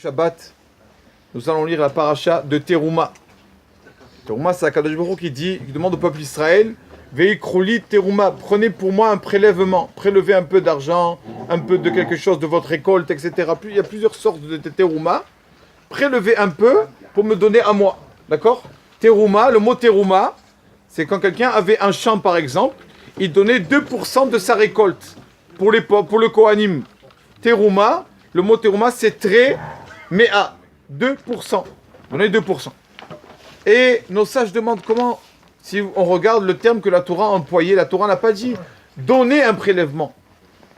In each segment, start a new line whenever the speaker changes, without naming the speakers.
Shabbat, nous allons lire la paracha de Teruma. Teruma, c'est Akadosh Baruch Hu qui demande au peuple d'Israël, Veikrouli Teruma, prenez pour moi un prélèvement, prélevez un peu d'argent, un peu de quelque chose de votre récolte, etc. Il y a plusieurs sortes de Teruma. Prélevez un peu pour me donner à moi. D'accord? Teruma, le mot Teruma, c'est quand quelqu'un avait un champ par exemple, il donnait 2% de sa récolte pour le Kohanim. Teruma, le mot Teruma, c'est très Méa, 2%. Donnez 2%. Et nos sages demandent comment, si on regarde le terme que la Torah a employé, la Torah n'a pas dit donnez un prélèvement.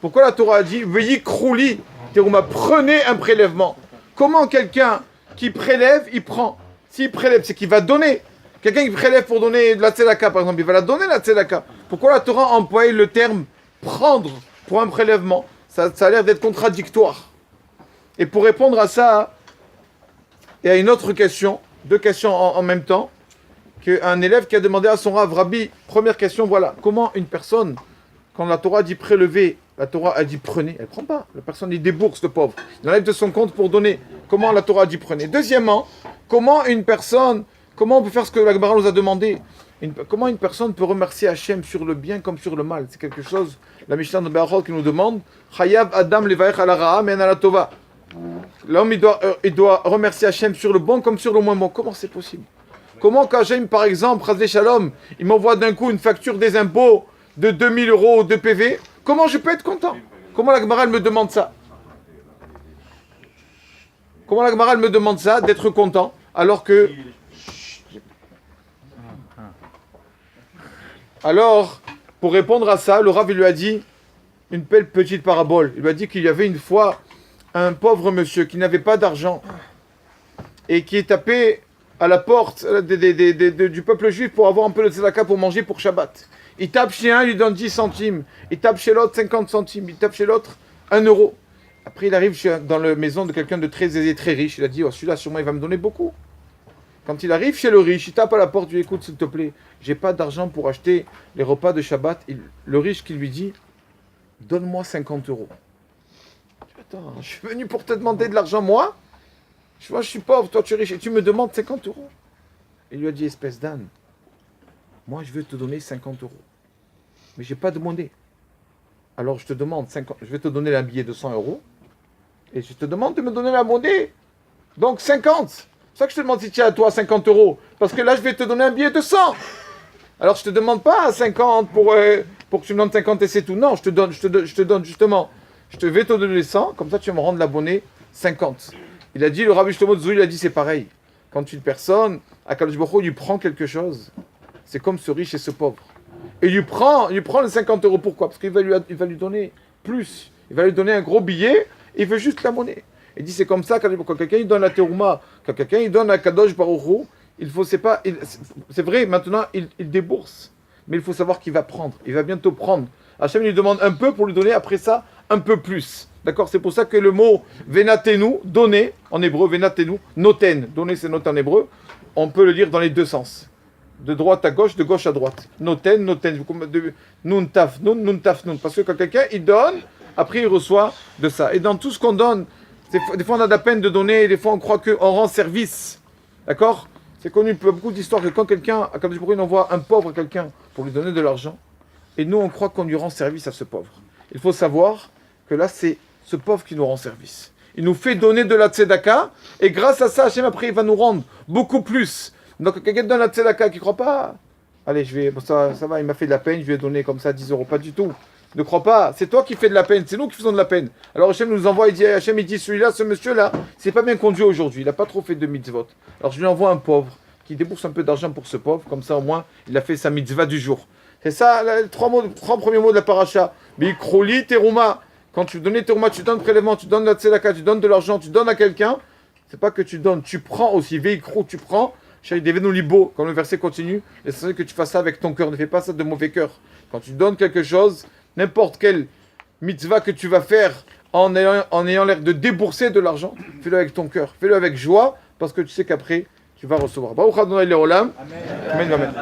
Pourquoi la Torah a dit veuillez krouli, Teruma, prenez un prélèvement. Comment quelqu'un qui prélève, il prend? S'il prélève, c'est qu'il va donner. Quelqu'un qui prélève pour donner de la tzedaka, par exemple, il va la donner la tzedaka. Pourquoi la Torah a employé le terme prendre pour un prélèvement? Ça a l'air d'être contradictoire. Et pour répondre à ça, il y a une autre question, deux questions en même temps, qu'un élève qui a demandé à son Rav, Rabbi, première question, voilà, comment une personne, quand la Torah dit prélever, la Torah a dit prenez, elle ne prend pas, la personne il débourse, le pauvre, il enlève de son compte pour donner, comment la Torah a dit prenez. Deuxièmement, comment on peut faire ce que la Gemara nous a demandé, comment une personne peut remercier Hachem sur le bien comme sur le mal? C'est quelque chose, la Mishnah de Berachot qui nous demande, Chayav Adam levaech ala ra'a men ala tova. L'homme, il doit remercier Hachem sur le bon comme sur le moins bon. Comment c'est possible? Comment quand Hachem, par exemple, Chazvé Shalom, il m'envoie d'un coup une facture des impôts de 2000 € de PV, comment je peux être content? Comment la Gemara me demande ça? Comment la Gemara me demande ça, d'être content, alors que... Alors, pour répondre à ça, le Rav lui a dit une belle petite parabole. Il lui a dit qu'il y avait une fois un pauvre monsieur qui n'avait pas d'argent et qui est tapé à la porte du peuple juif pour avoir un peu de tzedaka pour manger pour Shabbat. Il tape chez un, il lui donne 10 centimes. Il tape chez l'autre 50 centimes. Il tape chez l'autre 1 euro. Après, il arrive dans la maison de quelqu'un de très aisé, très riche. Il a dit, oh, celui-là, sûrement, il va me donner beaucoup. Quand il arrive chez le riche, il tape à la porte, il lui dit, écoute, s'il te plaît, j'ai pas d'argent pour acheter les repas de Shabbat. Le riche qui lui dit, donne-moi 50 €. Attends, je suis venu pour te demander de l'argent, moi je suis pauvre, toi tu es riche, et tu me demandes 50 €. Il lui a dit, espèce d'âne, moi je vais te donner 50 €. Mais j'ai pas demandé. Alors je te demande 50, je vais te donner un billet de 100 €, et je te demande de me donner la monnaie. Donc 50. C'est ça que je te demande si tu as à toi 50 €. Parce que là je vais te donner un billet de 100. Alors je te demande pas 50 pour que tu me donnes 50 et c'est tout. Non, je te donne justement. Je vais te donner 100, comme ça tu vas me rendre la monnaie 50. Il a dit, le Rabbi Shlomo Zouhi, il a dit, c'est pareil. Quand une personne, Akadosh Baruch Hu lui prend quelque chose, c'est comme ce riche et ce pauvre. Et il lui prend les 50 €. Pourquoi? Parce qu'il va lui donner plus. Il va lui donner un gros billet, il veut juste la monnaie. Il dit, c'est comme ça, quand quelqu'un il donne la Teruma, quand quelqu'un il donne la Kadosh Baruch Hu, c'est vrai, maintenant il débourse. Mais il faut savoir qu'il va prendre. Il va bientôt prendre. Hachem lui demande un peu pour lui donner, après ça, un peu plus. D'accord? C'est pour ça que le mot venatenu, donner, en hébreu, venatenu, noten, donner c'est noten en hébreu, on peut le lire dans les deux sens. De droite à gauche, de gauche à droite. Noten, nun taf, nun taf, nun. Parce que quand quelqu'un, il donne, après il reçoit de ça. Et dans tout ce qu'on donne, des fois on a de la peine de donner, des fois on croit qu'on rend service. D'accord? C'est connu, beaucoup d'histoires que quand quelqu'un, quand on envoie un pauvre à quelqu'un pour lui donner de l'argent, et nous on croit qu'on lui rend service à ce pauvre. Il faut savoir que là c'est ce pauvre qui nous rend service. Il nous fait donner de la tzedaka, et grâce à ça, Hachem après il va nous rendre beaucoup plus. Donc quelqu'un donne la tzedaka qui ne croit pas, allez ça va, il m'a fait de la peine, je lui ai donné comme ça 10 €, pas du tout. Ne crois pas, c'est toi qui fais de la peine, c'est nous qui faisons de la peine. Alors Hachem nous envoie, Hachem il dit celui-là, ce monsieur-là, c'est pas bien conduit aujourd'hui, il n'a pas trop fait de mitzvot. Alors je lui envoie un pauvre, qui débourse un peu d'argent pour ce pauvre, comme ça au moins il a fait sa mitzvah du jour. C'est ça, les trois premiers mots de la paracha. Bikroli, teruma. Quand tu donnes teruma, tu donnes prélèvement, tu donnes la tzedaka, tu donnes de l'argent, tu donnes à quelqu'un. C'est pas que tu donnes, tu prends aussi. Veikrou, tu prends. Chez devenu libo, comme le verset continue. L'essentiel que tu fasses ça avec ton cœur. Ne fais pas ça de mauvais cœur. Quand tu donnes quelque chose, n'importe quelle mitzvah que tu vas faire en ayant l'air de débourser de l'argent, fais-le avec ton cœur. Fais-le avec joie, parce que tu sais qu'après, tu vas recevoir. Baruch Adonai Leolam. Amen. Amen.